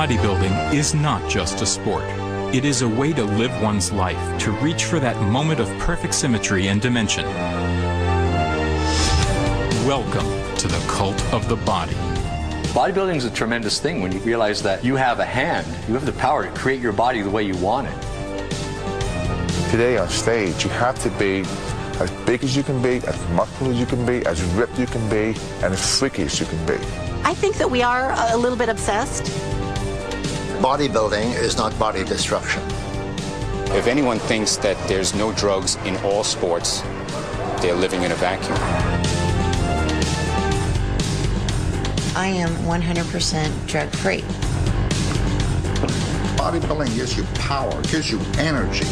Bodybuilding is not just a sport. It is a way to live one's life, to reach for that moment of perfect symmetry and dimension. Welcome to the cult of the body. Bodybuilding is a tremendous thing when you realize that you have a hand, you have the power to create your body the way you want it. Today on stage, you have to be as big as you can be, as muscular as you can be, as ripped you can be, and as freaky as you can be. I think that we are a little bit obsessed. Bodybuilding is not body destruction. If anyone thinks that there's no drugs in all sports, they're living in a vacuum. I am 100% drug-free. Bodybuilding gives you power, gives you energy.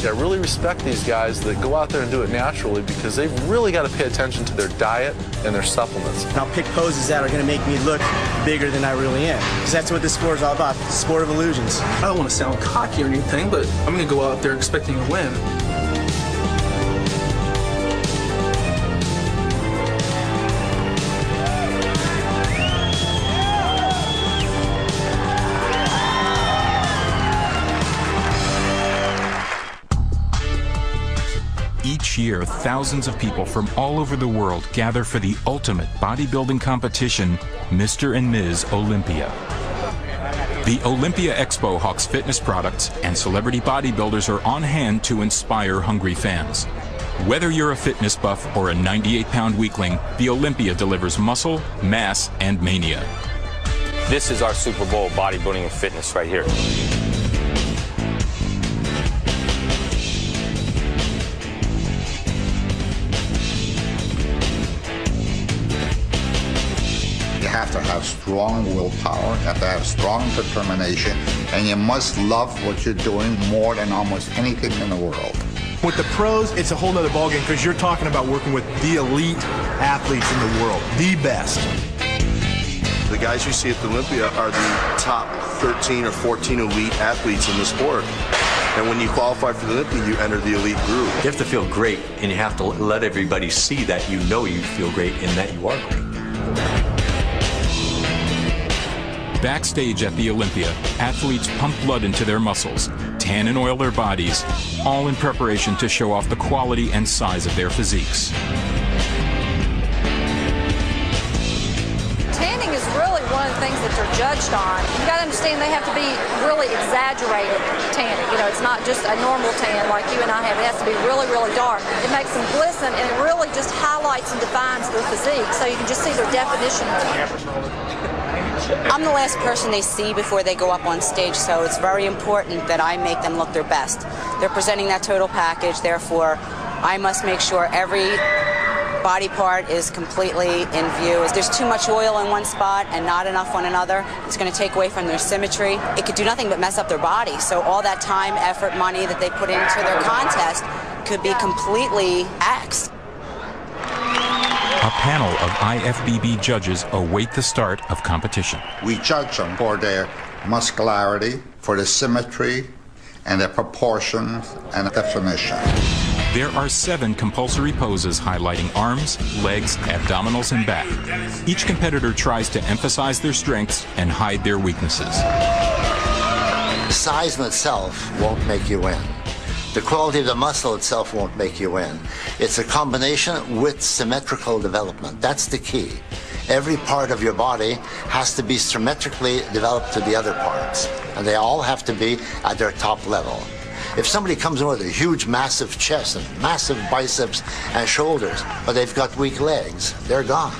I really respect these guys that go out there and do it naturally because they've really got to pay attention to their diet and their supplements. And I'll pick poses that are going to make me look bigger than I really am, because that's what this sport is all about, the sport of illusions. I don't want to sound cocky or anything, but I'm going to go out there expecting to win. Each year, thousands of people from all over the world gather for the ultimate bodybuilding competition, Mr. and Ms. Olympia. The Olympia Expo hawks fitness products, and celebrity bodybuilders are on hand to inspire hungry fans. Whether you're a fitness buff or a 98-pound weakling, the Olympia delivers muscle, mass, and mania. This is our Super Bowl bodybuilding and fitness right here. You have to have strong willpower, you have to have strong determination, and you must love what you're doing more than almost anything in the world. With the pros, it's a whole nother ballgame because you're talking about working with the elite athletes in the world, the best. The guys you see at the Olympia are the top 13 or 14 elite athletes in the sport. And when you qualify for the Olympia, you enter the elite group. You have to feel great, and you have to let everybody see that you know you feel great and that you are great. Backstage at the Olympia, athletes pump blood into their muscles, tan and oil their bodies, all in preparation to show off the quality and size of their physiques. Tanning is really one of the things that they're judged on. You got to understand they have to be really exaggerated tanning. You know, it's not just a normal tan like you and I have. It has to be really, really dark. It makes them glisten, and it really just highlights and defines their physique, so you can just see their definition more. I'm the last person they see before they go up on stage, so it's very important that I make them look their best. They're presenting that total package, therefore I must make sure every body part is completely in view. If there's too much oil in one spot and not enough on another, it's going to take away from their symmetry. It could do nothing but mess up their body, so all that time, effort, money that they put into their contest could be completely axed. A panel of IFBB judges await the start of competition. We judge them for their muscularity, for the symmetry, and their proportions and definition. There are 7 compulsory poses highlighting arms, legs, abdominals, and back. Each competitor tries to emphasize their strengths and hide their weaknesses. The size in itself won't make you win. The quality of the muscle itself won't make you win. It's a combination with symmetrical development. That's the key. Every part of your body has to be symmetrically developed to the other parts, and they all have to be at their top level. If somebody comes in with a huge, massive chest and massive biceps and shoulders, but they've got weak legs, they're gone.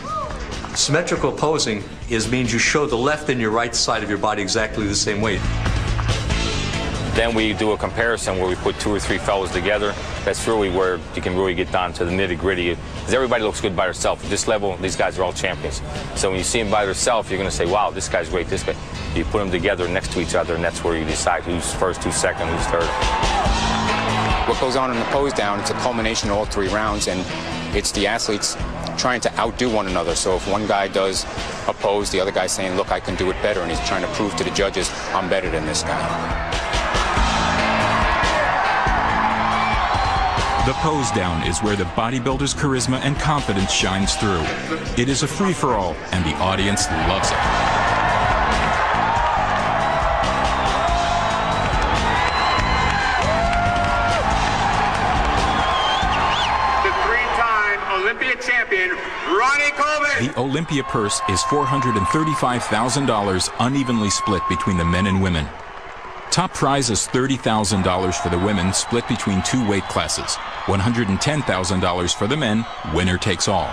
Symmetrical posing means you show the left and your right side of your body exactly the same way. Then we do a comparison where we put 2 or 3 fellows together. That's really where you can really get down to the nitty-gritty. Because everybody looks good by themselves. At this level, these guys are all champions. So when you see them by themselves, you're going to say, wow, this guy's great, this guy. You put them together next to each other, and that's where you decide who's first, who's second, who's third. What goes on in the pose down, it's a culmination of all 3 rounds, and it's the athletes trying to outdo one another. So if one guy does a pose, the other guy's saying, look, I can do it better, and he's trying to prove to the judges, I'm better than this guy. The pose down is where the bodybuilder's charisma and confidence shines through. It is a free-for-all, and the audience loves it. The Olympia purse is $435,000 unevenly split between the men and women. Top prize is $30,000 for the women, split between 2 weight classes. $110,000 for the men, winner takes all.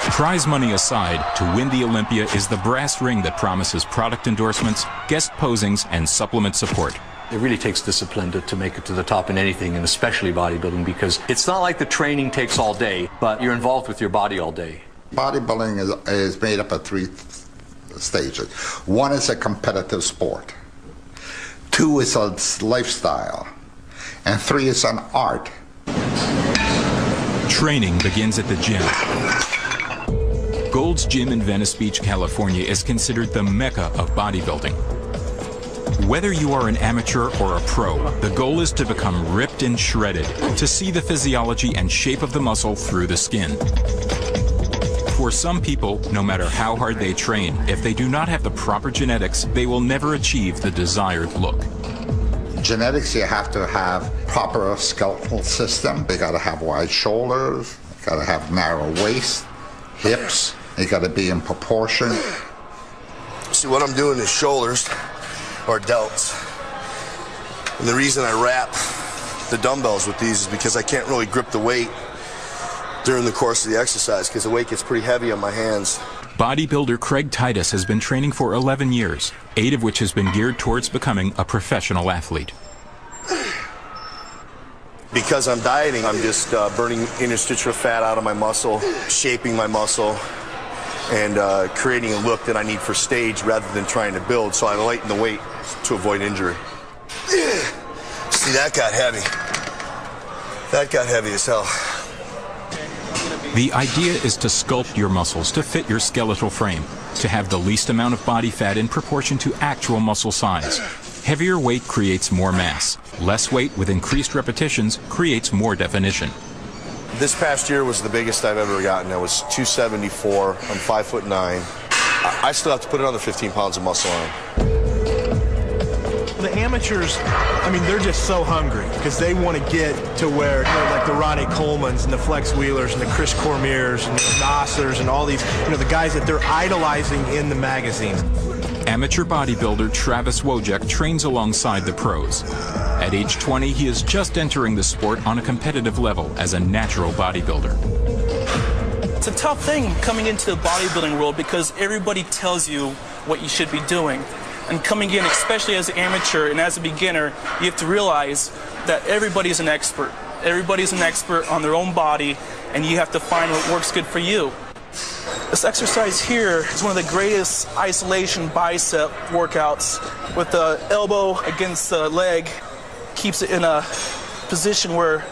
Prize money aside, to win the Olympia is the brass ring that promises product endorsements, guest posings, and supplement support. It really takes discipline to make it to the top in anything, and especially bodybuilding, because it's not like the training takes all day, but you're involved with your body all day. Bodybuilding is made up of 3 stages. 1 is a competitive sport. 2 is a lifestyle. And 3 is an art. Training begins at the gym. Gold's Gym in Venice Beach, California is considered the mecca of bodybuilding. Whether you are an amateur or a pro, the goal is to become ripped and shredded, to see the physiology and shape of the muscle through the skin. For some people, no matter how hard they train, if they do not have the proper genetics, they will never achieve the desired look. Genetics, you have to have proper skeletal system. They got to have wide shoulders, got to have narrow waist, hips. They got to be in proportion. See, what I'm doing is shoulders or delts. And the reason I wrap the dumbbells with these is because I can't really grip the weight during the course of the exercise because the weight gets pretty heavy on my hands. Bodybuilder Craig Titus has been training for 11 years, 8 of which has been geared towards becoming a professional athlete. Because I'm dieting, I'm just burning interstitial fat out of my muscle, shaping my muscle, and creating a look that I need for stage rather than trying to build, so I lighten the weight to avoid injury. See, that got heavy. That got heavy as hell. The idea is to sculpt your muscles to fit your skeletal frame, to have the least amount of body fat in proportion to actual muscle size. Heavier weight creates more mass. Less weight with increased repetitions creates more definition. This past year was the biggest I've ever gotten. It was 274. I'm 5'9". I still have to put another 15 pounds of muscle on. The amateurs, I mean, they're just so hungry because they want to get to where, you know, like the Ronnie Colemans and the Flex Wheelers and the Chris Cormiers and the Nassers and all these, you know, the guys that they're idolizing in the magazines. Amateur bodybuilder Travis Wojek trains alongside the pros. At age 20, he is just entering the sport on a competitive level as a natural bodybuilder. It's a tough thing coming into the bodybuilding world because everybody tells you what you should be doing. And coming in, especially as an amateur and as a beginner, you have to realize that everybody's an expert. Everybody's an expert on their own body, and you have to find what works good for you. This exercise here is one of the greatest isolation bicep workouts with the elbow against the leg. Keeps it in a position where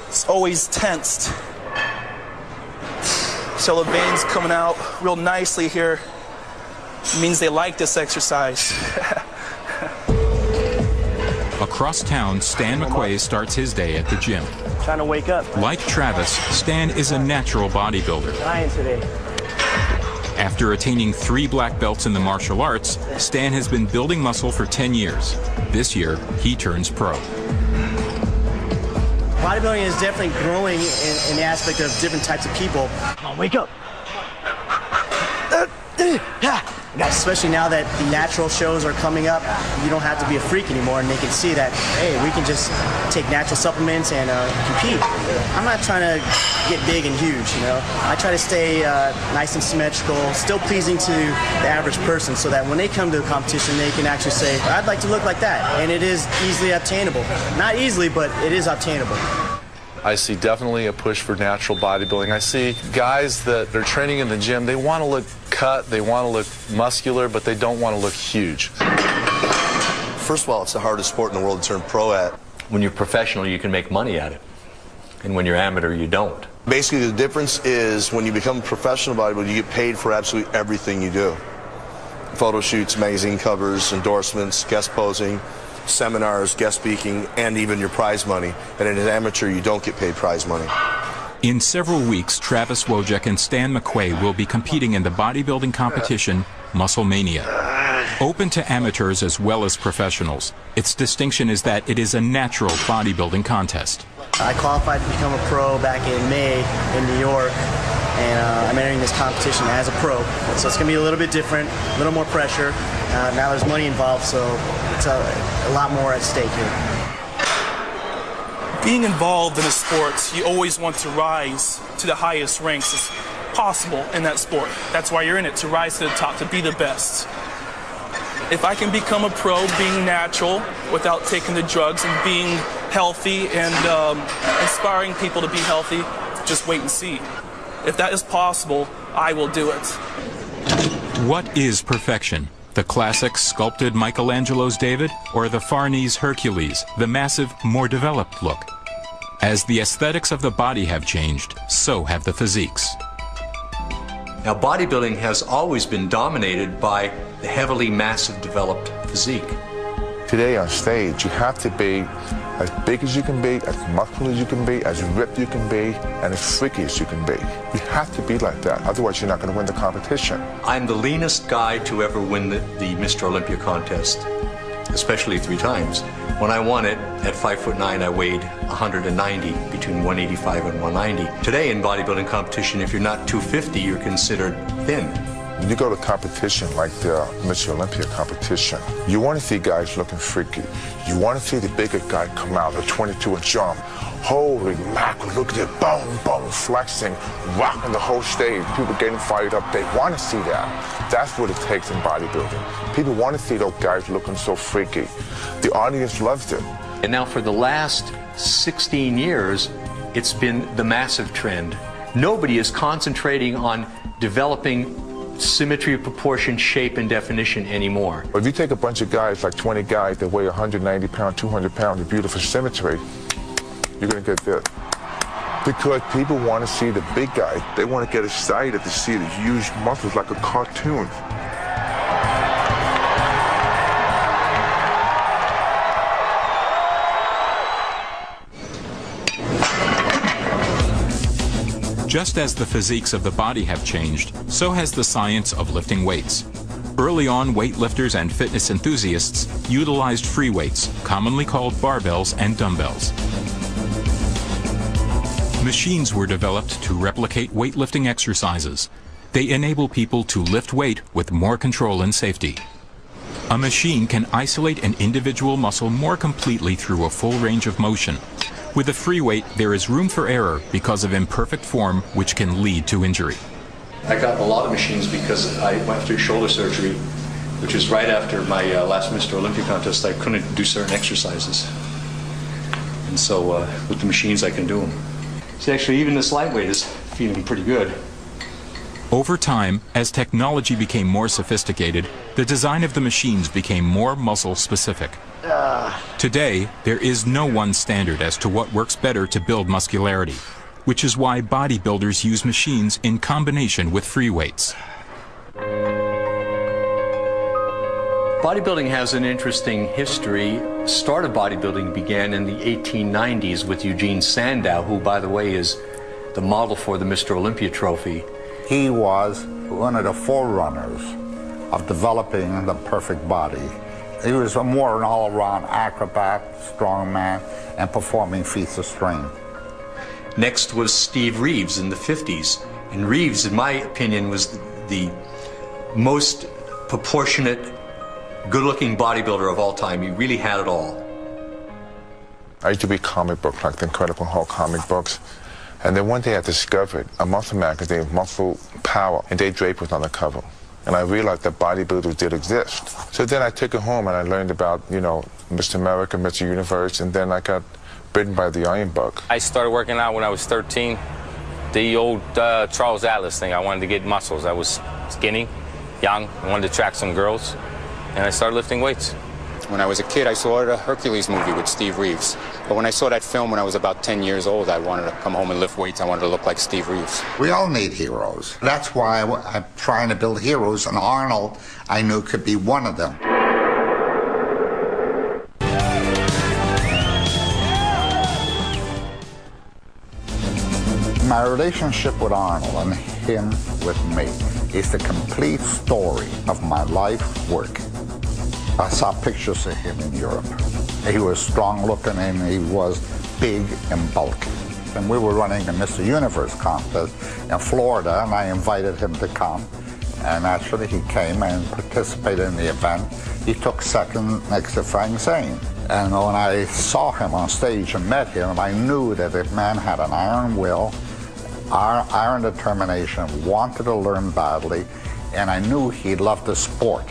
it's always tensed. So the veins coming out real nicely here. It means they like this exercise. Across town, Stan McQuay starts his day at the gym. Trying to wake up. Like Travis, Stan is a natural bodybuilder. Dying today. After attaining 3 black belts in the martial arts, Stan has been building muscle for 10 years. This year, he turns pro. Bodybuilding is definitely growing in the aspect of different types of people. Come on, wake up. Especially now that the natural shows are coming up, you don't have to be a freak anymore, and they can see that, hey, we can just take natural supplements and compete. I'm not trying to get big and huge, you know. I try to stay nice and symmetrical, still pleasing to the average person, so that when they come to a competition, they can actually say, I'd like to look like that, and it is easily obtainable. Not easily, but it is obtainable. I see definitely a push for natural bodybuilding. I see guys that are training in the gym, they want to look cut, they want to look muscular, but they don't want to look huge. First of all, it's the hardest sport in the world to turn pro at. When you're professional, you can make money at it. And when you're amateur, you don't. Basically, the difference is when you become a professional bodybuilder, you get paid for absolutely everything you do. Photo shoots, magazine covers, endorsements, guest posing, seminars, guest speaking, and even your prize money. And as an amateur, you don't get paid prize money. In several weeks, Travis Wojek and Stan McQuay will be competing in the bodybuilding competition, Muscle Mania. Open to amateurs as well as professionals. Its distinction is that it is a natural bodybuilding contest. I qualified to become a pro back in May in New York, and I'm entering this competition as a pro. So it's going to be a little bit different, a little more pressure. Now there's money involved, so it's a lot more at stake here. Being involved in a sport, you always want to rise to the highest ranks as possible in that sport. That's why you're in it, to rise to the top, to be the best. If I can become a pro being natural without taking the drugs and being healthy and inspiring people to be healthy, just wait and see. If that is possible, I will do it. What is perfection? The classic sculpted Michelangelo's David, or the Farnese Hercules, the massive, more developed look? As the aesthetics of the body have changed, so have the physiques. Now, bodybuilding has always been dominated by the heavily massive developed physique. Today on stage, you have to be as big as you can be, as muscular as you can be, as ripped you can be, and as freaky as you can be. You have to be like that, otherwise you're not going to win the competition. I'm the leanest guy to ever win the Mr. Olympia contest, especially 3 times. When I won it at 5'9", I weighed 190, between 185 and 190. Today in bodybuilding competition, if you're not 250, you're considered thin. When you go to competition like the Mr. Olympia competition, you want to see guys looking freaky. You want to see the bigger guy come out, a 22-inch arm. Holy mackerel, look at it, boom, boom, flexing, rocking the whole stage. People getting fired up. They want to see that. That's what it takes in bodybuilding. People want to see those guys looking so freaky. The audience loves it. And now for the last 16 years, it's been the massive trend. Nobody is concentrating on developing symmetry of proportion, shape, and definition anymore. If you take a bunch of guys, like 20 guys that weigh 190 pounds, 200 pounds of beautiful symmetry, you're going to get this. Because people want to see the big guy. They want to get excited to see the huge muscles like a cartoon. Just as the physiques of the body have changed, so has the science of lifting weights. Early on, weightlifters and fitness enthusiasts utilized free weights, commonly called barbells and dumbbells. Machines were developed to replicate weightlifting exercises. They enable people to lift weight with more control and safety. A machine can isolate an individual muscle more completely through a full range of motion. With a free weight, there is room for error because of imperfect form, which can lead to injury. I got a lot of machines because I went through shoulder surgery, which was right after my last Mr. Olympia contest. I couldn't do certain exercises. And so with the machines, I can do them. See, actually, even this lightweight is feeling pretty good. Over time, as technology became more sophisticated, the design of the machines became more muscle-specific. Today, there is no one standard as to what works better to build muscularity, which is why bodybuilders use machines in combination with free weights. Bodybuilding has an interesting history. Start of bodybuilding began in the 1890s with Eugene Sandow, who, by the way, is the model for the Mr. Olympia trophy. He was one of the forerunners of developing the perfect body. He was more an all-around acrobat, strongman, and performing feats of strength. Next was Steve Reeves in the 50s. And Reeves, in my opinion, was the most proportionate, good-looking bodybuilder of all time. He really had it all. I used to read comic books, like the Incredible Hulk comic books. And then one day I discovered a muscle magazine, Muscle Power, and Dave Draper was on the cover. And I realized that bodybuilders did exist. So then I took it home and I learned about, you know, Mr. America, Mr. Universe, and then I got bitten by the iron bug. I started working out when I was 13. The old Charles Atlas thing, I wanted to get muscles. I was skinny, young, I wanted to attract some girls, and I started lifting weights. When I was a kid, I saw the Hercules movie with Steve Reeves. But when I saw that film when I was about 10 years old, I wanted to come home and lift weights. I wanted to look like Steve Reeves. We all need heroes. That's why I'm trying to build heroes, and Arnold, I knew, could be one of them. My relationship with Arnold and him with me is the complete story of my life work. I saw pictures of him in Europe. He was strong looking and he was big and bulky. contest, and we were running the Mr. Universe contest in Florida, and I invited him to come. And actually, he came and participated in the event. He took second next to Frank Zane. And when I saw him on stage and met him, I knew that the man had an iron will, iron determination, wanted to learn badly, and I knew he loved the sport.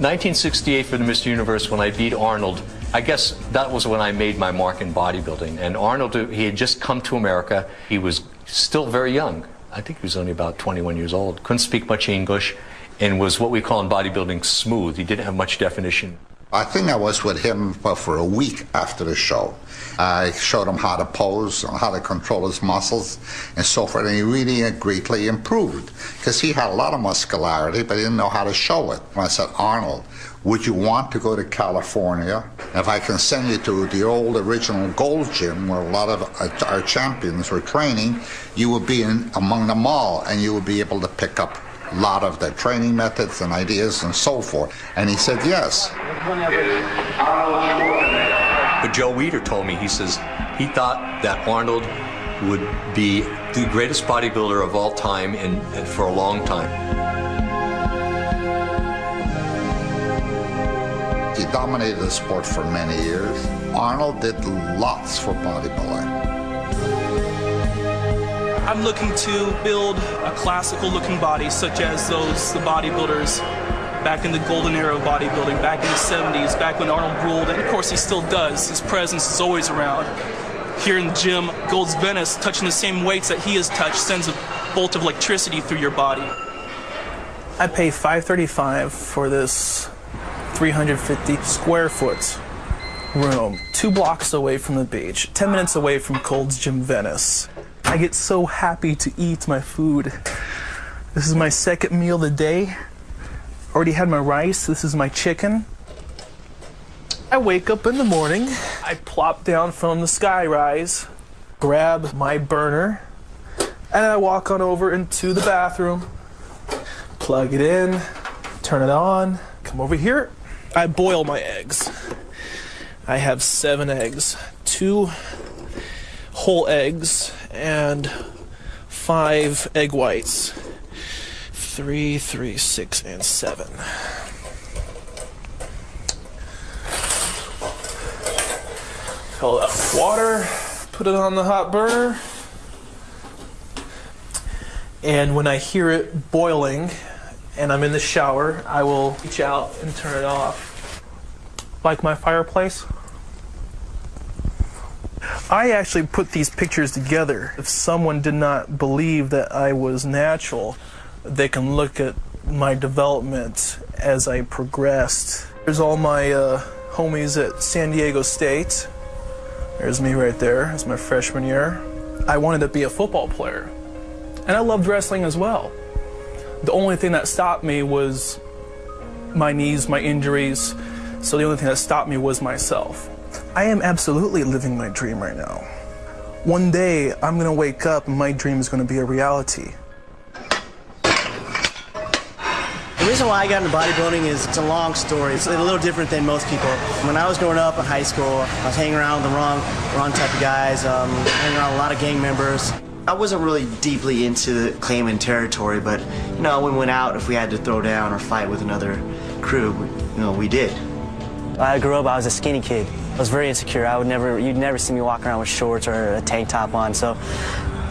1968 for the Mr. Universe, when I beat Arnold, I guess that was when I made my mark in bodybuilding. And Arnold, he had just come to America. He was still very young. I think he was only about 21 years old. Couldn't speak much English and was what we call in bodybuilding smooth. He didn't have much definition. I think I was with him for a week after the show. I showed him how to pose, how to control his muscles, and so forth, and he really greatly improved, because he had a lot of muscularity, but he didn't know how to show it. I said, Arnold, would you want to go to California? If I can send you to the old original Gold Gym, where a lot of our champions were training, you would be among them all, and you would be able to pick up a lot of their training methods and ideas and so forth. And he said yes. But Joe Weider told me, he says, he thought that Arnold would be the greatest bodybuilder of all time and for a long time. He dominated the sport for many years. Arnold did lots for bodybuilding. I'm looking to build a classical-looking body, such as the bodybuilders back in the golden era of bodybuilding, back in the 70s, back when Arnold ruled, and of course he still does. His presence is always around. Here in the gym, Gold's Venice, touching the same weights that he has touched, sends a bolt of electricity through your body. I pay $535 for this 350 square foot room, 2 blocks away from the beach, 10 minutes away from Gold's Gym Venice. I get so happy to eat my food. This is my second meal of the day. Already had my rice. This is my chicken. I wake up in the morning. I plop down from the skyrise, grab my burner, and I walk on over into the bathroom, plug it in, turn it on, come over here. I boil my eggs. I have 7 eggs, 2 whole eggs, and 5 egg whites. 3, 6, and 7. Fill up water, put it on the hot burner, and when I hear it boiling and I'm in the shower, I will reach out and turn it off. Like my fireplace. I actually put these pictures together. If someone did not believe that I was natural, they can look at my development as I progressed. There's all my homies at San Diego State. There's me right there. It's my freshman year. I wanted to be a football player, and I loved wrestling as well. The only thing that stopped me was my knees, my injuries, so the only thing that stopped me was myself. I am absolutely living my dream right now. One day, I'm gonna wake up and my dream is gonna be a reality. The reason why I got into bodybuilding is it's a long story. It's a little different than most people. When I was growing up in high school, I was hanging around with the wrong type of guys, hanging around a lot of gang members. I wasn't really deeply into claiming territory, but you know, when we went out, if we had to throw down or fight with another crew, we did. I grew up, I was a skinny kid. I was very insecure. You'd never see me walk around with shorts or a tank top on, so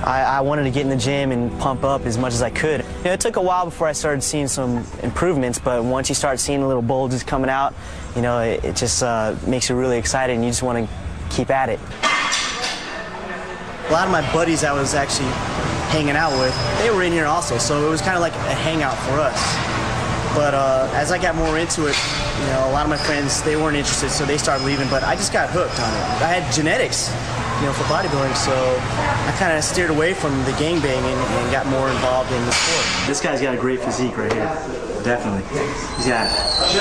I wanted to get in the gym and pump up as much as I could. It took a while before I started seeing some improvements, but once you start seeing the little bulges coming out, it just makes you really excited and you just want to keep at it. A lot of my buddies I was actually hanging out with, they were in here also, so it was kind of like a hangout for us. But as I got more into it, a lot of my friends, they weren't interested, so they started leaving, but I just got hooked on it. I had genetics, for bodybuilding, so I kind of steered away from the gangbanging and got more involved in the sport. This guy's got a great physique right here. Definitely. He's got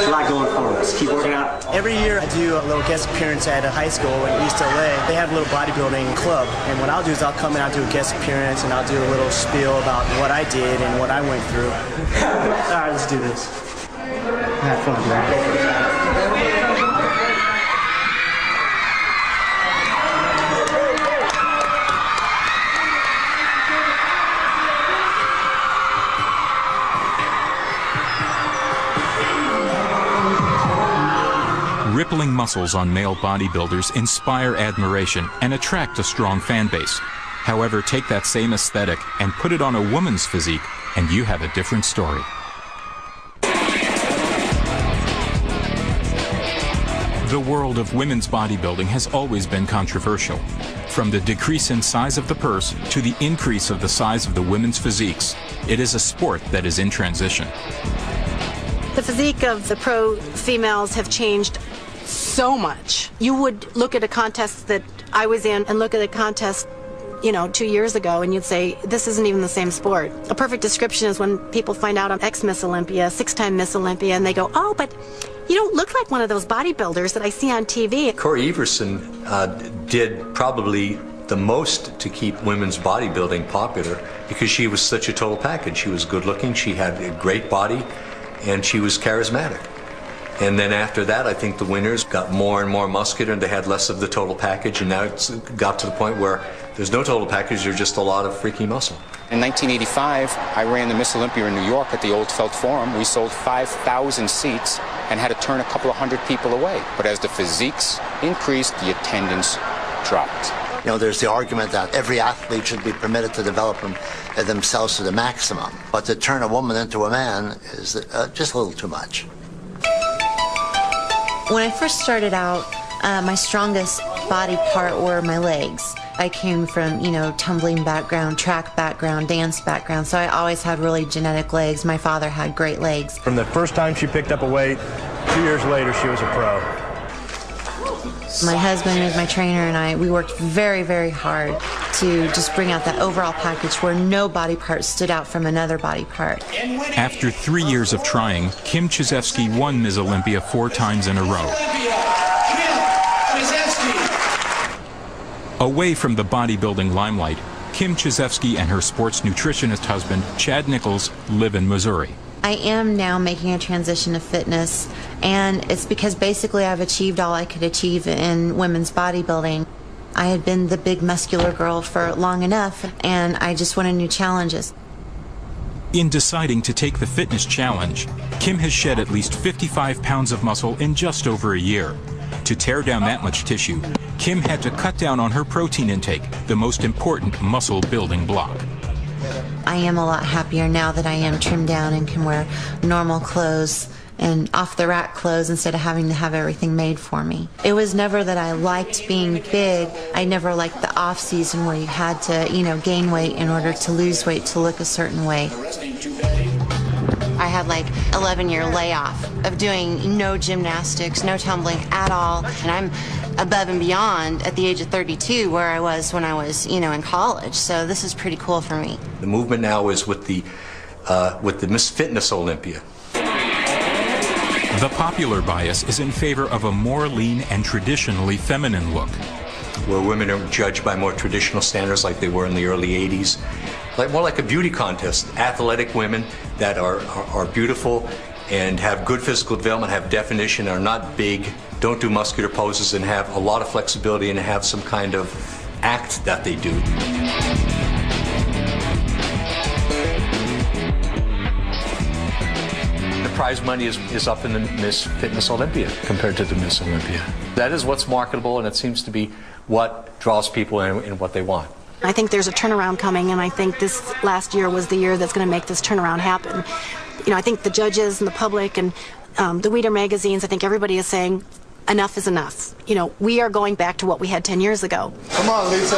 a lot going for him. Just keep working out. Every year I do a little guest appearance at a high school in East LA. They have a little bodybuilding club, and what I'll do is I'll come in, I'll do a guest appearance, and I'll do a little spiel about what I did and what I went through. All right, let's do this. Have fun, man. rippling muscles on male bodybuilders inspire admiration and attract a strong fan base. However, take that same aesthetic and put it on a woman's physique, and you have a different story. The world of women's bodybuilding has always been controversial. From the decrease in size of the purse to the increase of the size of the women's physiques, it is a sport that is in transition. The physique of the pro females have changed so much. You would look at a contest that I was in and look at a contest, 2 years ago, and you'd say, this isn't even the same sport. A perfect description is when people find out I'm ex-Miss Olympia, 6-time Miss Olympia, and they go, oh, but you don't look like one of those bodybuilders that I see on TV. Corey Everson did probably the most to keep women's bodybuilding popular because she was such a total package. She was good looking, she had a great body, and she was charismatic. And then after that, I think the winners got more and more muscular and they had less of the total package, and now it's got to the point where there's no total package, there's just a lot of freaky muscle. In 1985, I ran the Miss Olympia in New York at the Old Felt Forum. We sold 5,000 seats and had to turn a couple of hundred people away. But as the physiques increased, the attendance dropped. There's the argument that every athlete should be permitted to develop themselves to the maximum. But to turn a woman into a man is just a little too much. When I first started out, my strongest body part were my legs. I came from, tumbling background, track background, dance background, so I always had really genetic legs. My father had great legs. From the first time she picked up a weight, 2 years later she was a pro. My husband is my trainer, and we worked very, very hard to just bring out that overall package where no body part stood out from another body part. After 3 years of trying, Kim Chizevsky won Ms. Olympia 4 times in a row. Away from the bodybuilding limelight, Kim Chizevsky and her sports nutritionist husband, Chad Nichols, live in Missouri. I am now making a transition to fitness, and it's because basically I've achieved all I could achieve in women's bodybuilding. I had been the big muscular girl for long enough, and I just wanted new challenges. In deciding to take the fitness challenge, Kim has shed at least 55 pounds of muscle in just over a year. To tear down that much tissue, Kim had to cut down on her protein intake, the most important muscle building block. I am a lot happier now that I am trimmed down and can wear normal clothes and off-the-rack clothes instead of having to have everything made for me. It was never that I liked being big. I never liked the off-season where you had to, gain weight in order to lose weight to look a certain way. I had like 11-year layoff of doing no gymnastics, no tumbling at all, and I'm above and beyond at the age of 32 where I was when I was, in college. So this is pretty cool for me. The movement now is with the Miss Fitness Olympia. The popular bias is in favor of a more lean and traditionally feminine look. Where women are judged by more traditional standards like they were in the early 80s. More like a beauty contest. Athletic women that are beautiful and have good physical development, have definition, are not big, don't do muscular poses, and have a lot of flexibility and have some kind of act that they do. The prize money is up in the Miss Fitness Olympia compared to the Miss Olympia. That is what's marketable, and it seems to be what draws people in what they want. I think there's a turnaround coming, and I think this last year was the year that's going to make this turnaround happen. I think the judges and the public and the Weider magazines, I think everybody is saying enough is enough. We are going back to what we had 10 years ago. Come on, Lisa.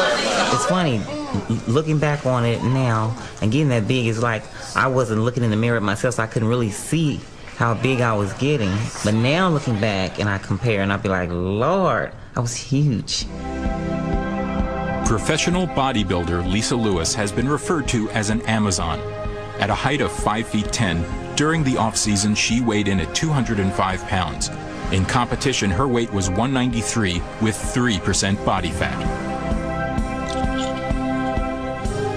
It's funny, looking back on it now and getting that big, is like I wasn't looking in the mirror at myself, so I couldn't really see how big I was getting. But now looking back and I compare, and I'll be like, Lord, I was huge. Professional bodybuilder Lisa Lewis has been referred to as an Amazon. At a height of 5 feet 10, during the off-season she weighed in at 205 pounds. In competition, her weight was 193 with 3% body fat.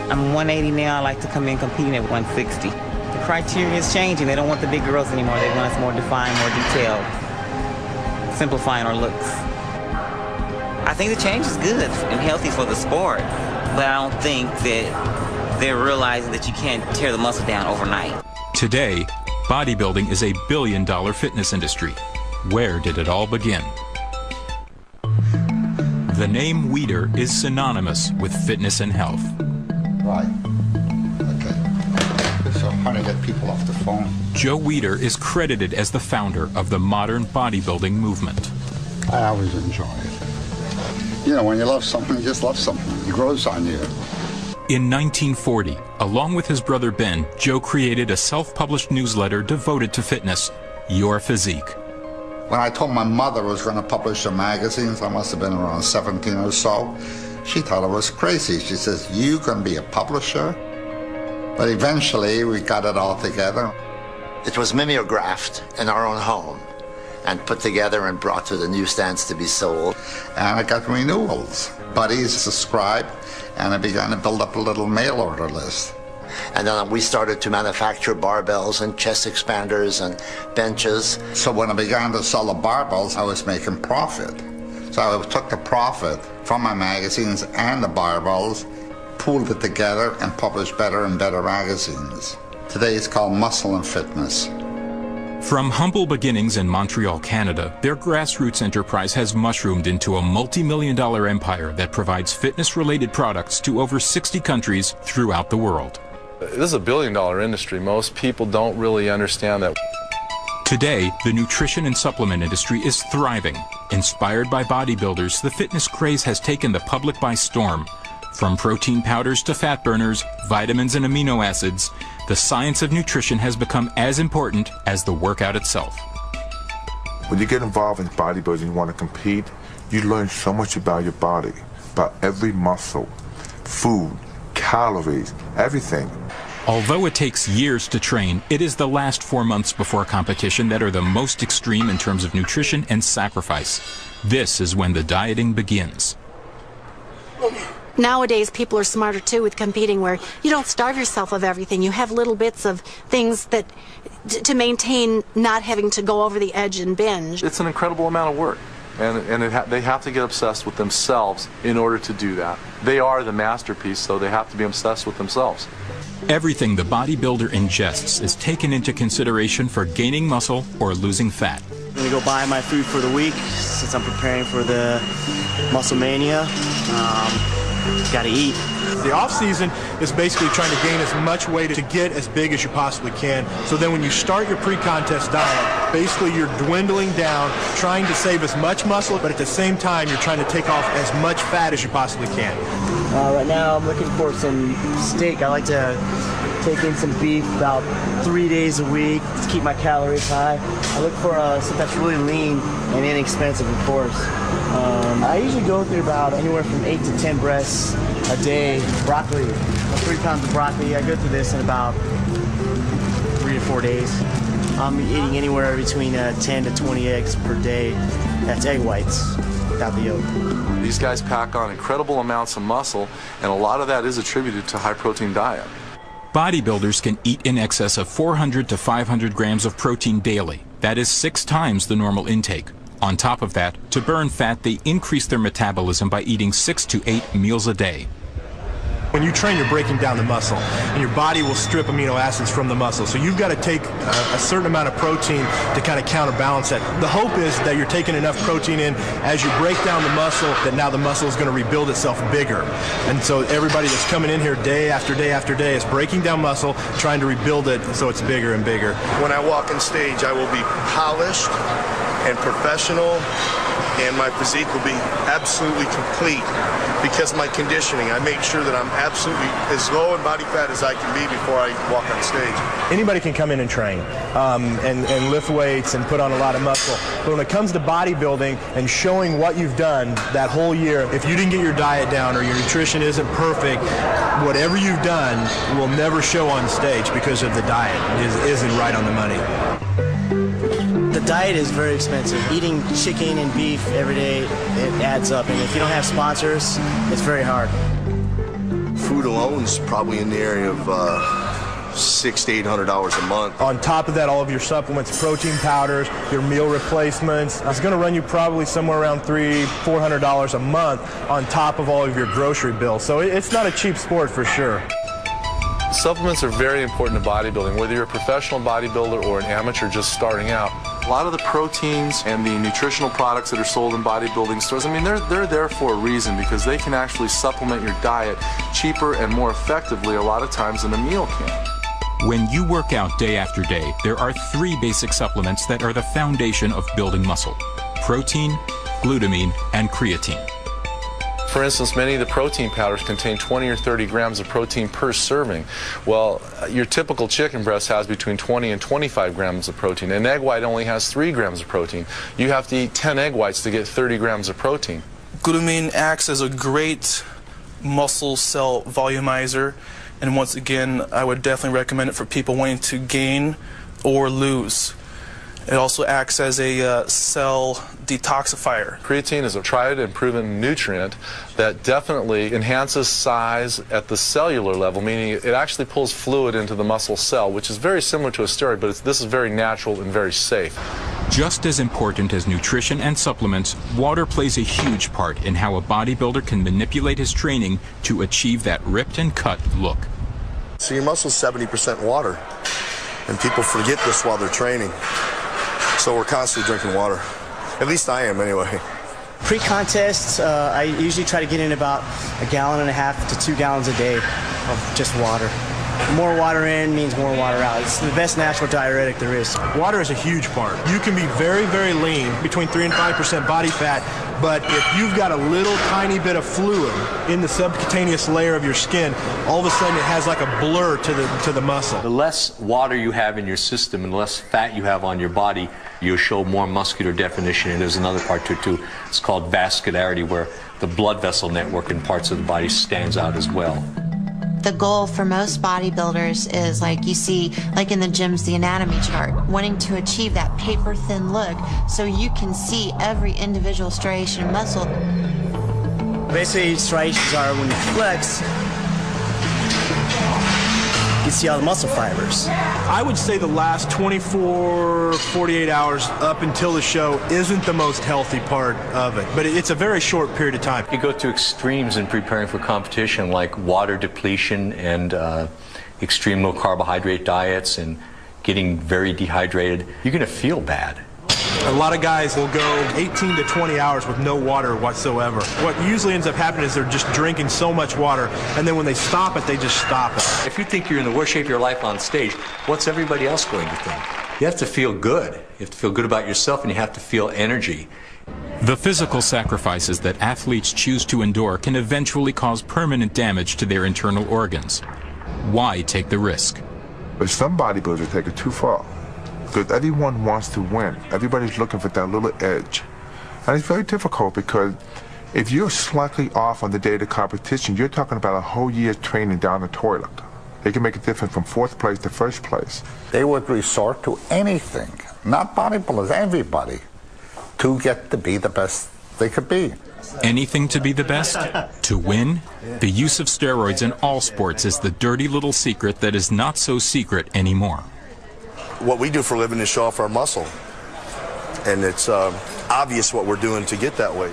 I'm 180 now. I like to come in competing at 160. The criteria is changing. They don't want the big girls anymore. They want us more defined, more detailed, simplifying our looks. I think the change is good and healthy for the sport, but I don't think that they're realizing that you can't tear the muscle down overnight. Today, bodybuilding is a billion-dollar fitness industry. Where did it all begin? The name Weider is synonymous with fitness and health. Right. Okay. So how to get people off the phone. Joe Weider is credited as the founder of the modern bodybuilding movement. I always enjoy it. You know, when you love something, you just love something. It grows on you. In 1940, along with his brother Ben, Joe created a self-published newsletter devoted to fitness, Your Physique. When I told my mother I was going to publish a magazine, I must have been around 17 or so, she thought I was crazy. She says, "You can be a publisher?" But eventually we got it all together. It was mimeographed in our own home and put together and brought to the newsstands to be sold. And I got renewals. Buddies subscribed, and I began to build up a little mail order list. And then we started to manufacture barbells and chest expanders and benches. So when I began to sell the barbells, I was making profit. So I took the profit from my magazines and the barbells, pooled it together, and published better and better magazines. Today it's called Muscle and Fitness. From humble beginnings in Montreal, Canada, their grassroots enterprise has mushroomed into a multi-million-dollar empire that provides fitness-related products to over 60 countries throughout the world. This is a billion-dollar industry. Most people don't really understand that. Today, the nutrition and supplement industry is thriving. Inspired by bodybuilders, the fitness craze has taken the public by storm. From protein powders to fat burners, vitamins and amino acids, the science of nutrition has become as important as the workout itself. When you get involved in bodybuilding, you want to compete, you learn so much about your body, about every muscle, food, calories, everything. Although it takes years to train, it is the last 4 months before competition that are the most extreme in terms of nutrition and sacrifice. This is when the dieting begins. Nowadays, people are smarter too with competing, where you don't starve yourself of everything. You have little bits of things that to maintain not having to go over the edge and binge. It's an incredible amount of work, and they have to get obsessed with themselves in order to do that. They are the masterpiece, so they have to be obsessed with themselves. Everything the bodybuilder ingests is taken into consideration for gaining muscle or losing fat. I'm going to go buy my food for the week since I'm preparing for the Muscle Mania. Gotta eat. The off-season is basically trying to gain as much weight to get as big as you possibly can. So then when you start your pre-contest diet, basically you're dwindling down, trying to save as much muscle, but at the same time you're trying to take off as much fat as you possibly can. Right now I'm looking for some steak. I like to take in some beef about 3 days a week to keep my calories high. I look for something that's really lean and inexpensive, of course. I usually go through about anywhere from 8 to 10 breasts a day. Broccoli, 3 pounds of broccoli. I go through this in about 3 to 4 days. I'm eating anywhere between 10 to 20 eggs per day. That's egg whites without the yolk. These guys pack on incredible amounts of muscle, and a lot of that is attributed to high-protein diet. Bodybuilders can eat in excess of 400 to 500 grams of protein daily. That is 6 times the normal intake. On top of that, to burn fat, they increase their metabolism by eating 6 to 8 meals a day. When you train, you're breaking down the muscle, and your body will strip amino acids from the muscle. So you've got to take a certain amount of protein to kind of counterbalance that. The hope is that you're taking enough protein in as you break down the muscle, that now the muscle is going to rebuild itself bigger. And so everybody that's coming in here day after day after day is breaking down muscle, trying to rebuild it so it's bigger and bigger. When I walk on stage, I will be polished and professional, and my physique will be absolutely complete because of my conditioning. I make sure that I'm absolutely as low in body fat as I can be before I walk on stage. Anybody can come in and train and lift weights and put on a lot of muscle. But when it comes to bodybuilding and showing what you've done that whole year, if you didn't get your diet down or your nutrition isn't perfect, whatever you've done will never show on stage because of the diet. It isn't right on the money. The diet is very expensive. Eating chicken and beef every day, it adds up. And if you don't have sponsors, it's very hard. Food alone is probably in the area of $600 to $800 a month. On top of that, all of your supplements, protein powders, your meal replacements, it's going to run you probably somewhere around $300 to $400 a month on top of all of your grocery bills. So it's not a cheap sport for sure. Supplements are very important to bodybuilding. Whether you're a professional bodybuilder or an amateur just starting out, A lot of the proteins and the nutritional products that are sold in bodybuilding stores, I mean, they're there for a reason, because they can actually supplement your diet cheaper and more effectively a lot of times than a meal can. When you work out day after day, there are 3 basic supplements that are the foundation of building muscle: protein, glutamine, and creatine. For instance, many of the protein powders contain 20 or 30 grams of protein per serving. Well, your typical chicken breast has between 20 and 25 grams of protein. An egg white only has 3 grams of protein. You have to eat 10 egg whites to get 30 grams of protein. Glutamine acts as a great muscle cell volumizer, and once again, I would definitely recommend it for people wanting to gain or lose. It also acts as a cell detoxifier. Creatine is a tried and proven nutrient that definitely enhances size at the cellular level, meaning it actually pulls fluid into the muscle cell, which is very similar to a steroid, but this is very natural and very safe. Just as important as nutrition and supplements, water plays a huge part in how a bodybuilder can manipulate his training to achieve that ripped and cut look. So your muscle's 70% water, and people forget this while they're training. So we're constantly drinking water. At least I am, anyway. Pre-contest, I usually try to get in about 1.5 gallons to 2 gallons a day of just water. More water in means more water out. It's the best natural diuretic there is. Water is a huge part. You can be very, very lean, between 3 and 5% body fat, but if you've got a little tiny bit of fluid in the subcutaneous layer of your skin, all of a sudden it has like a blur to the muscle. The less water you have in your system and the less fat you have on your body, you'll show more muscular definition. And there's another part to it too. It's called vascularity, where the blood vessel network in parts of the body stands out as well. The goal for most bodybuilders is, like you see, like in the gyms, the anatomy chart, wanting to achieve that paper-thin look so you can see every individual striation of muscle. Basically, striations are when you flex, you see all the muscle fibers. I would say the last 24, 48 hours up until the show isn't the most healthy part of it, but it's a very short period of time. You go to extremes in preparing for competition, like water depletion and extreme low carbohydrate diets and getting very dehydrated. You're going to feel bad. A lot of guys will go 18 to 20 hours with no water whatsoever. What usually ends up happening is they're just drinking so much water, and then when they stop it, they just stop it. If you think you're in the worst shape of your life on stage, what's everybody else going to think? You have to feel good. You have to feel good about yourself, and you have to feel energy. The physical sacrifices that athletes choose to endure can eventually cause permanent damage to their internal organs. Why take the risk? But some bodybuilders take it too far. Because everyone wants to win. Everybody's looking for that little edge. And it's very difficult, because if you're slightly off on the day of the competition, you're talking about a whole year's training down the toilet. They can make a difference from 4th place to 1st place. They would resort to anything, not bodybuilders, everybody, to get to be the best they could be. Anything to be the best? To win? The use of steroids in all sports is the dirty little secret that is not so secret anymore. What we do for a living is show off our muscle, and it's obvious what we're doing to get that way.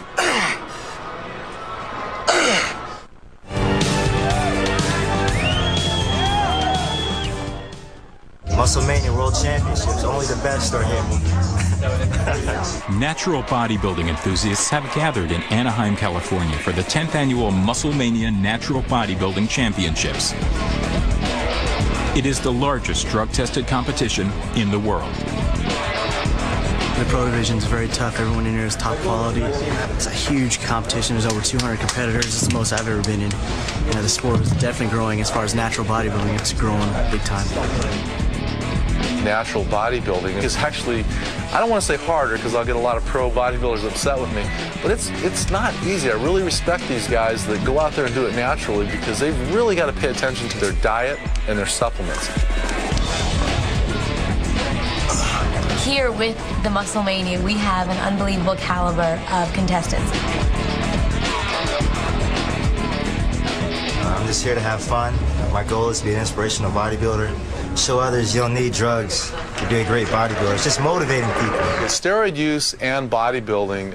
Muscle Mania World Championships, only the best are here. Natural bodybuilding enthusiasts have gathered in Anaheim, California for the 10th annual Muscle Mania Natural Bodybuilding Championships. It is the largest drug-tested competition in the world. The pro division is very tough. Everyone in here is top quality. It's a huge competition. There's over 200 competitors. It's the most I've ever been in. The sport is definitely growing. As far as natural bodybuilding, it's growing big time. Natural bodybuilding is actually, I don't want to say harder, because I'll get a lot of pro bodybuilders upset with me, but it's not easy. I really respect these guys that go out there and do it naturally, because they've really got to pay attention to their diet and their supplements. Here with the Muscle Mania, we have an unbelievable caliber of contestants. I'm just here to have fun. My goal is to be an inspirational bodybuilder. Show others you don't need drugs to be a great bodybuilder. It's just motivating people. Steroid use and bodybuilding,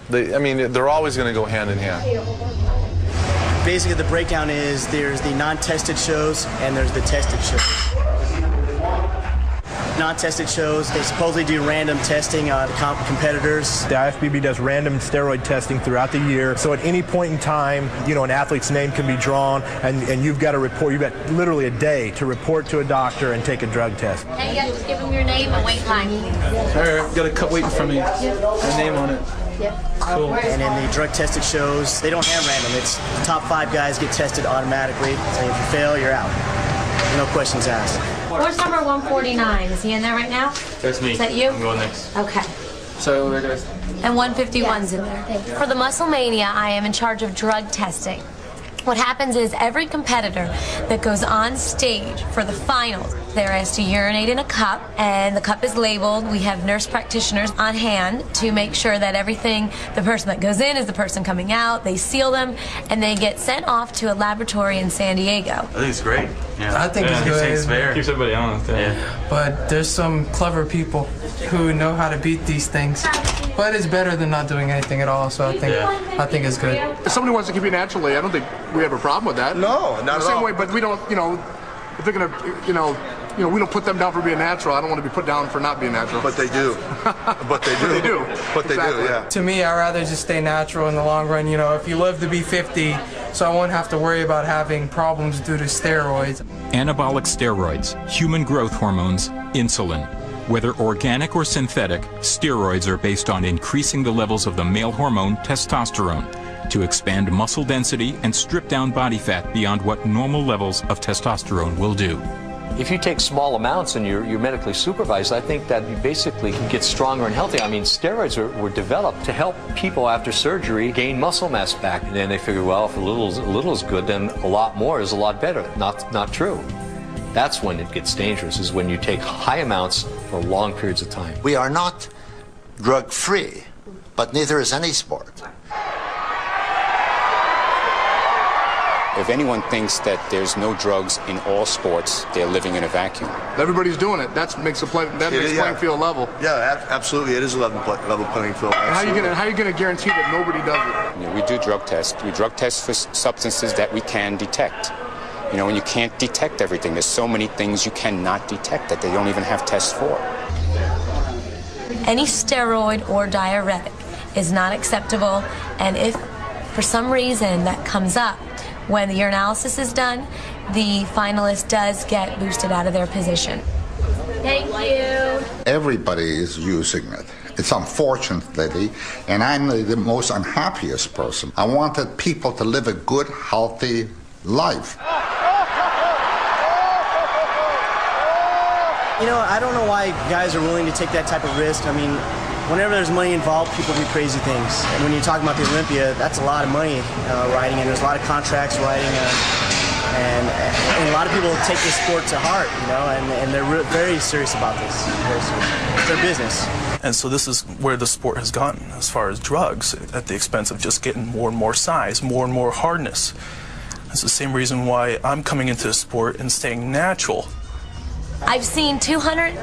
they're always going to go hand in hand. Basically, the breakdown is there's the non-tested shows and there's the tested shows. non-tested shows. They supposedly do random testing on competitors. The IFBB does random steroid testing throughout the year. So at any point in time, you know, an athlete's name can be drawn, and you've got to report. You've got literally a day to report to a doctor and take a drug test. Hey, you guys just give them your name and weight line. All right, got a cup waiting for me. My name on it. Cool. And in the drug tested shows, they don't have random. It's the top 5 guys get tested automatically. So if you fail, you're out. No questions asked. Where's number 149? Is he in there right now? That's me. Is that you? I'm going next. Okay. So there goes. And 151's in there. For the Muscle Mania, I am in charge of drug testing. What happens is every competitor that goes on stage for the finals, they're asked to urinate in a cup, and the cup is labeled. We have nurse practitioners on hand to make sure that everything, the person that goes in is the person coming out. They seal them, and they get sent off to a laboratory in San Diego. I think it's great. Yeah. I think it's good. It's fair. Keeps everybody honest. Yeah. But there's some clever people who know how to beat these things. But it's better than not doing anything at all, so I think it's good. If somebody wants to compete naturally, I don't think we have a problem with that. No, not at all. The same way, but we don't, you know, if they're gonna, you know, we don't put them down for being natural. I don't want to be put down for not being natural. But they do. But they do. But they do. But they Exactly. do, yeah. To me, I'd rather just stay natural in the long run. You know, if you live to be 50, so I won't have to worry about having problems due to steroids. Anabolic steroids, human growth hormones, insulin. Whether organic or synthetic, steroids are based on increasing the levels of the male hormone testosterone to expand muscle density and strip down body fat beyond what normal levels of testosterone will do. If you take small amounts and you're medically supervised, I think that you basically can get stronger and healthier. I mean, steroids were developed to help people after surgery gain muscle mass back. And then they figure, well, if a little is good, then a lot more is a lot better. Not true. That's when it gets dangerous, is when you take high amounts for long periods of time. We are not drug-free, but neither is any sport. If anyone thinks that there's no drugs in all sports, they're living in a vacuum. Everybody's doing it. That makes the playing field level. Yeah, absolutely. It is a level playing field. And how are you gonna guarantee that nobody does it? You know, we do drug tests. We drug test for substances that we can detect. You know, and you can't detect everything. There's so many things you cannot detect that they don't even have tests for. Any steroid or diuretic is not acceptable, and if for some reason that comes up when the urinalysis is done, the finalist does get boosted out of their position. Thank you. Everybody is using it. It's unfortunately, and I'm the most unhappiest person. I wanted people to live a good, healthy life. You know, I don't know why guys are willing to take that type of risk. I mean, whenever there's money involved, people do crazy things. And when you're talking about the Olympia, that's a lot of money riding, and there's a lot of contracts riding, and a lot of people take this sport to heart, you know, and they're very serious about this. Very serious. It's their business. And so this is where the sport has gotten as far as drugs, at the expense of just getting more and more size, more and more hardness. It's the same reason why I'm coming into the sport and staying natural. I've seen 200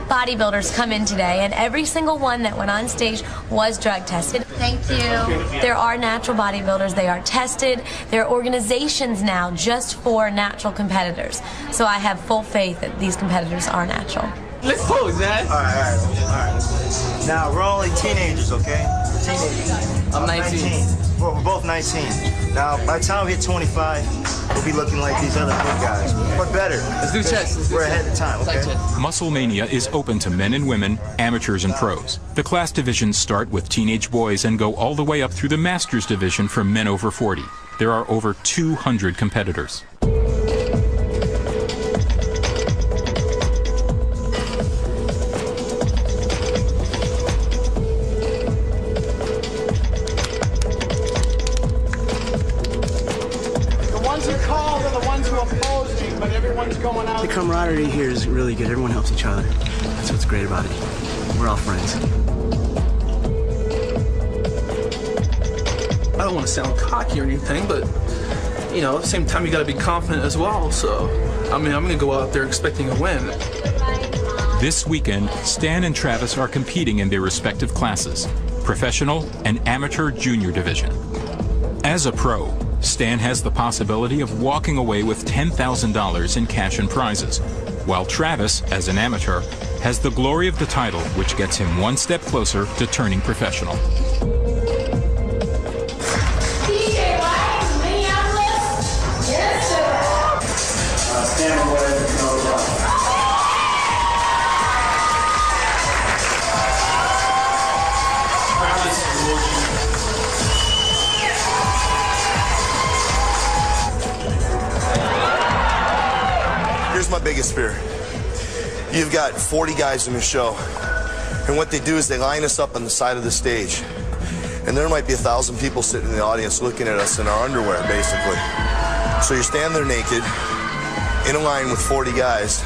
bodybuilders come in today, and every single one that went on stage was drug tested. Thank you. There are natural bodybuilders. They are tested. There are organizations now just for natural competitors. So I have full faith that these competitors are natural. Let's pose, man. All right. Now, we're only teenagers, okay? Teenagers. I'm 19. We're both 19. Now, by the time we hit 25, we'll be looking like these other big guys. But better. Let's do chest. We're ahead of time, okay? Muscle Mania is open to men and women, amateurs and pros. The class divisions start with teenage boys and go all the way up through the Masters division for men over 40. There are over 200 competitors. The camaraderie here is really good. Everyone helps each other. That's what's great about it. We're all friends. I don't want to sound cocky or anything, but, you know, at the same time, you got to be confident as well. So, I mean, I'm going to go out there expecting a win. This weekend, Stan and Travis are competing in their respective classes, professional and amateur junior division. As a pro, Stan has the possibility of walking away with $10,000 in cash and prizes. while Travis, as an amateur, has the glory of the title, which gets him one step closer to turning professional. Here's my biggest fear. You've got 40 guys in your show, and what they do is they line us up on the side of the stage, and there might be 1,000 people sitting in the audience looking at us in our underwear, basically. So you're standing there naked, in a line with 40 guys,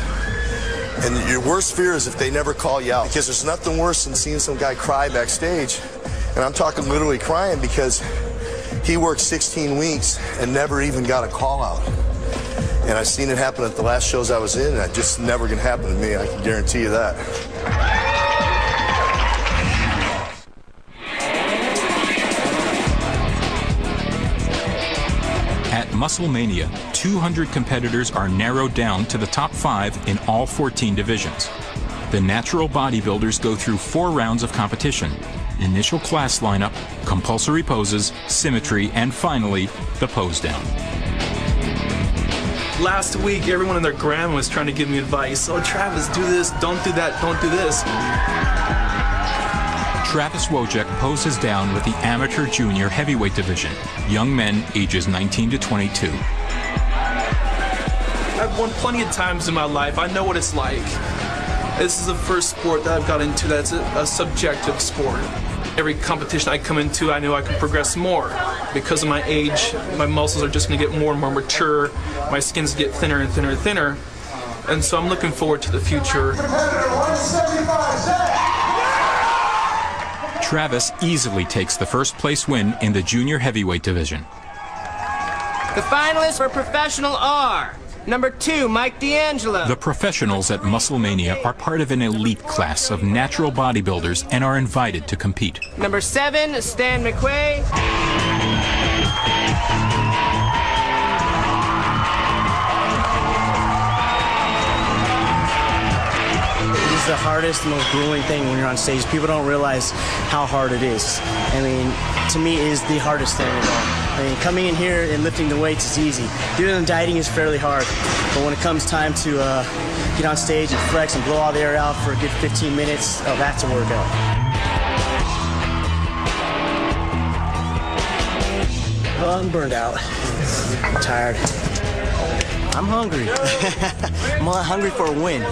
and your worst fear is if they never call you out, because there's nothing worse than seeing some guy cry backstage, and I'm talking literally crying because he worked 16 weeks and never even got a call out. And I've seen it happen at the last shows I was in, and that just never gonna happen to me, I can guarantee you that. At Musclemania, 200 competitors are narrowed down to the top 5 in all 14 divisions. The natural bodybuilders go through 4 rounds of competition: initial class lineup, compulsory poses, symmetry, and finally, the pose down. Last week, everyone and their grandma was trying to give me advice. Oh, Travis, do this, don't do that, don't do this. Travis Wojcik poses down with the amateur junior heavyweight division, young men ages 19 to 22. I've won plenty of times in my life. I know what it's like. This is the first sport that I've got into that's a subjective sport. Every competition I come into, I know I can progress more. Because of my age, my muscles are just going to get more and more mature. My skin's get thinner and thinner and thinner. And so I'm looking forward to the future. Travis easily takes the first place win in the junior heavyweight division. The finalists for professional are number 2, Mike D'Angelo. The professionals at Musclemania are part of an elite class of natural bodybuilders and are invited to compete. Number 7, Stan McQuay. It's the hardest, most grueling thing when you're on stage. People don't realize how hard it is. I mean, to me, it is the hardest thing of all. I mean, coming in here and lifting the weights is easy. Doing the dieting is fairly hard. But when it comes time to get on stage and flex and blow all the air out for a good 15 minutes, oh, that's a workout. Oh, I'm burned out. I'm tired. I'm hungry. I'm hungry for a win.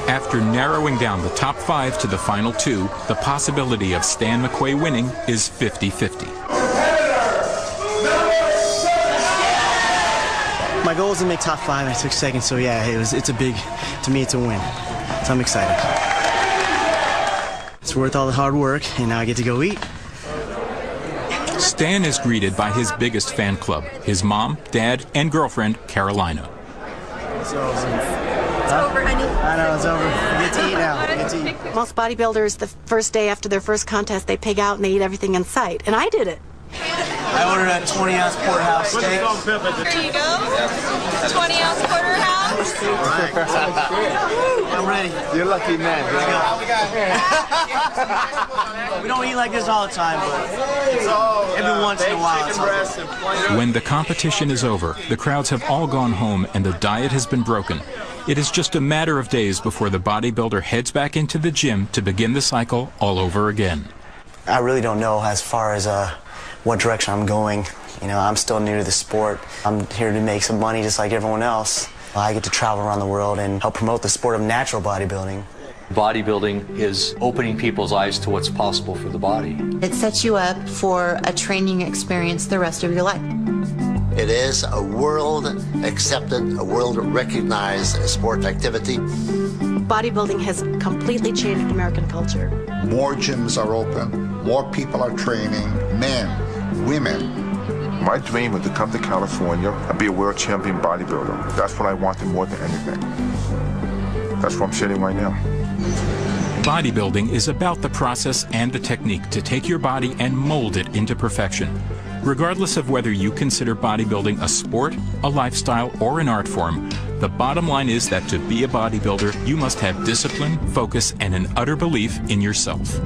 After narrowing down the top 5 to the final 2, the possibility of Stan McQuay winning is 50-50. My goal is to make top 5. I took second, so yeah, it's a big, to me, it's a win. So I'm excited. It's worth all the hard work, and now I get to go eat. Stan is greeted by his biggest fan club, his mom, dad, and girlfriend, Carolina. It's over, honey. I know, it's over. You get to eat now. You get to eat. Most bodybuilders, the first day after their first contest, they pig out and they eat everything in sight. And I did it. I ordered a 20-ounce porterhouse steak. Here you go. 20-ounce porterhouse. I'm ready. You're lucky man. We don't eat like this all the time, but every once in a while. When the competition is over, the crowds have all gone home and the diet has been broken. It is just a matter of days before the bodybuilder heads back into the gym to begin the cycle all over again. I really don't know as far as what direction I'm going. You know, I'm still new to the sport. I'm here to make some money just like everyone else. I get to travel around the world and help promote the sport of natural bodybuilding. Bodybuilding is opening people's eyes to what's possible for the body. It sets you up for a training experience the rest of your life. It is a world-accepted, a world-recognized sport activity. Bodybuilding has completely changed American culture. More gyms are open, more people are training, men, women. My dream was to come to California and be a world champion bodybuilder. That's what I wanted more than anything. That's where I'm sitting right now. Bodybuilding is about the process and the technique to take your body and mold it into perfection. Regardless of whether you consider bodybuilding a sport, a lifestyle, or an art form, The bottom line is that to be a bodybuilder, you must have discipline, focus, and an utter belief in yourself.